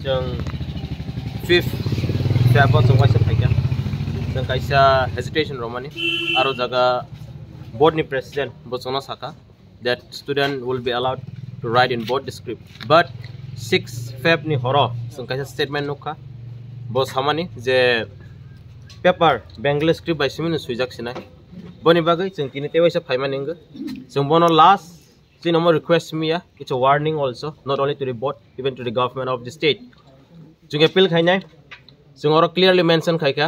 Jeng fifth siapa jeng kaisa thaikan jeng kaisa hesitation romani aro jaga board ni president bosono saka that student will be allowed to write in board the script but 6 Feb ni horo jeng kaisa statement nukha bos hamani je paper bengali script by simin suijak sinai boni bagai jeng tini tewaisa phaimani nge jeng bono last jeng no request me ya it's a warning also not only to the board even to the government of the state jeng appeal khainai jeng oro clearly mention khaika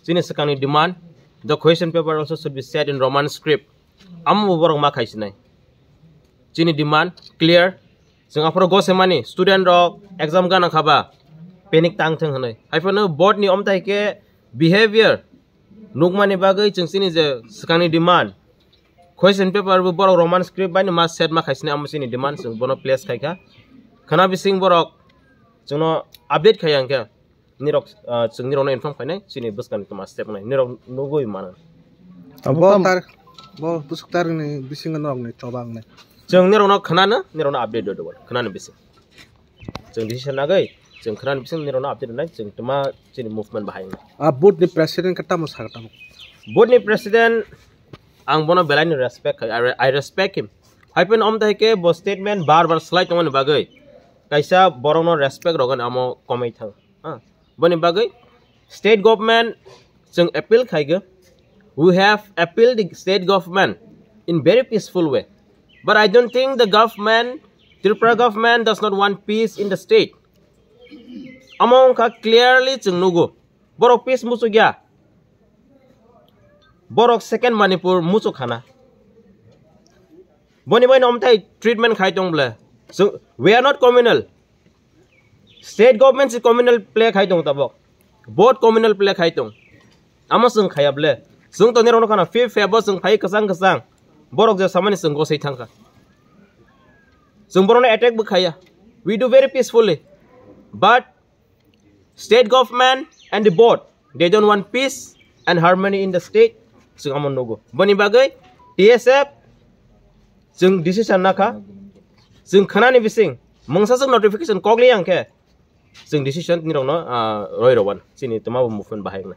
jini sakani demand the question paper also should be set in Roman script amu borong ma khaisinai jini demand clear jeng afro go semani student rok exam gana khaba panic tang thang hanai haifano board ni omtai ke behavior nukmani bagai jeng sini je sakani demand question paper bu borok Roman script bai ma set ma khaisini amu sini demand jeng bono place khaika khana bising borok jengno update khayang ke nirok jeng nirok no inform khainai sini buskan kama step nai nirok nugoi mana abo tar bo busuktar ni bising nok ni chobang nai jeng nirok no khana na nirok no update do khana ni bising jeng decision nagai jeng khana ni bising nirok no update nai jeng tuma sini movement bahai board ni president kata mo sakta board ni president ang bono belai ni respect I respect him haipun om ke bo statement bar slide tong ni bagai kaisa borong no respect rogan amo komai thang boni bagai state government jeng appeal khaiga we have appealed the state government in very peaceful way but I don't think the government Tripura government does not want peace in the state among ka clearly jeng nugo borok peace musu gya borok second Manipur musu khana boni bai nom thai treatment khai tong ble so we are not communal state government is communal play khai tong tabok board communal play khai tong amasung khayable sung to nerono kana 5 Feb sung phai kasang borok je samani sung go sei thangka sung borone attack bu khaya we do very peacefully but state government and the board they don't want peace and harmony in the state sung amon nogo boni bagai TSF sung decision naka sung khana ni bising mongsa sung notification kogli yang ke sung decision ni rong no roi rowan sini tuma movement bahai na